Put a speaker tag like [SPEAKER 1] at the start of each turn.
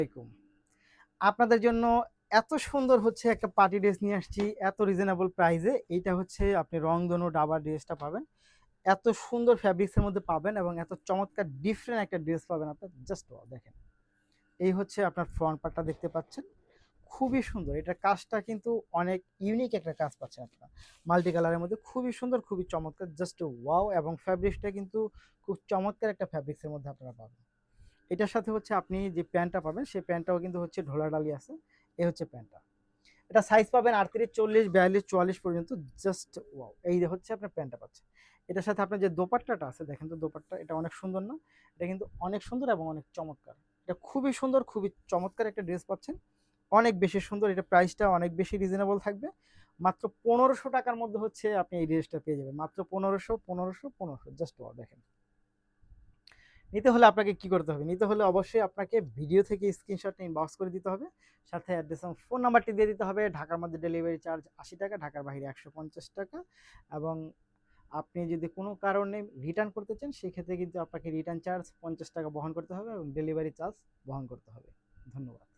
[SPEAKER 1] আলাইকুম। আপনাদের জন্য এত সুন্দর হচ্ছে একটা পার্টি ড্রেস নিয়ে আসছি, এত রিজনেবল প্রাইসে। এইটা হচ্ছে আপনি রংধনু ডাবার ড্রেসটা পাবেন। এত সুন্দর ফ্যাব্রিক্স এর মধ্যে পাবেন এবং এত চমৎকার ডিফারেন্ট একটা ড্রেস পাবেন আপনার। জাস্ট ওয়াও দেখেন। এই হচ্ছে আপনার ফ্রন্ট পার্টটা দেখতে পাচ্ছেন। খুবই সুন্দর। এটার কাজটা কিন্তু অনেক ইউনিক একটা কাজ পাচ্ছেন আপনারা। মাল্টি কালারের মধ্যে খুবই সুন্দর, খুবই চমৎকার। জাস্ট ওয়াও এবং ফ্যাব্রিক্সটা কিন্তু খুব চমৎকার একটা ফ্যাব্রিক্স এর মধ্যে আপনারা পাবেন। এটার সাথে হচ্ছে আপনি যে প্যান্টটা পাবেন সেই প্যান্টটাও কিন্তু হচ্ছে ঢোলাঢালি আছে। এই হচ্ছে প্যান্টটা। এটা সাইজ পাবেন ৩৮, ৪০, ৪২, ৪৪ পর্যন্ত। Just wow! এই যে হচ্ছে আপনার প্যান্টটা পাচ্ছেন। এটার সাথে আপনার যে দোপাট্টাটা আছে দেখেন তো দোপাট্টা এটা অনেক সুন্দর না? এটা কিন্তু অনেক সুন্দর এবং অনেক চমৎকার। এটা খুবই সুন্দর, খুবই চমৎকার একটা ড্রেস পাচ্ছেন। অনেক বেশি সুন্দর। এটা প্রাইসটা অনেক বেশি রিজনেবল থাকবে। মাত্র ৳১৫০০ মধ্যে হচ্ছে আপনি এই ড্রেসটা পেয়ে যাবেন। মাত্র ১৫০০, ১৫০০, ১৫০০ জাস্ট ওয়াও! দেখেন। নিতে হলে আপনাকে কি করতে হবে? নিতে হলে অবশ্যই আপনাকে ভিডিও থেকে স্ক্রিনশটটা ইনবক্স করে দিতে হবে। সাথে অ্যাড্রেস এবং ফোন নাম্বারটি দিয়ে দিতে হবে। ঢাকার মধ্যে ডেলিভারি চার্জ ৳৮০, ঢাকার বাইরে ৳১৫০ এবং আপনি যদি কোনো কারণে রিটার্ন করতে চান, সেক্ষেত্রে কিন্তু আপনাকে রিটার্ন চার্জ ৳৫০ বহন করতে হবে এবং ডেলিভারি চার্জ বহন করতে হবে। ধন্যবাদ।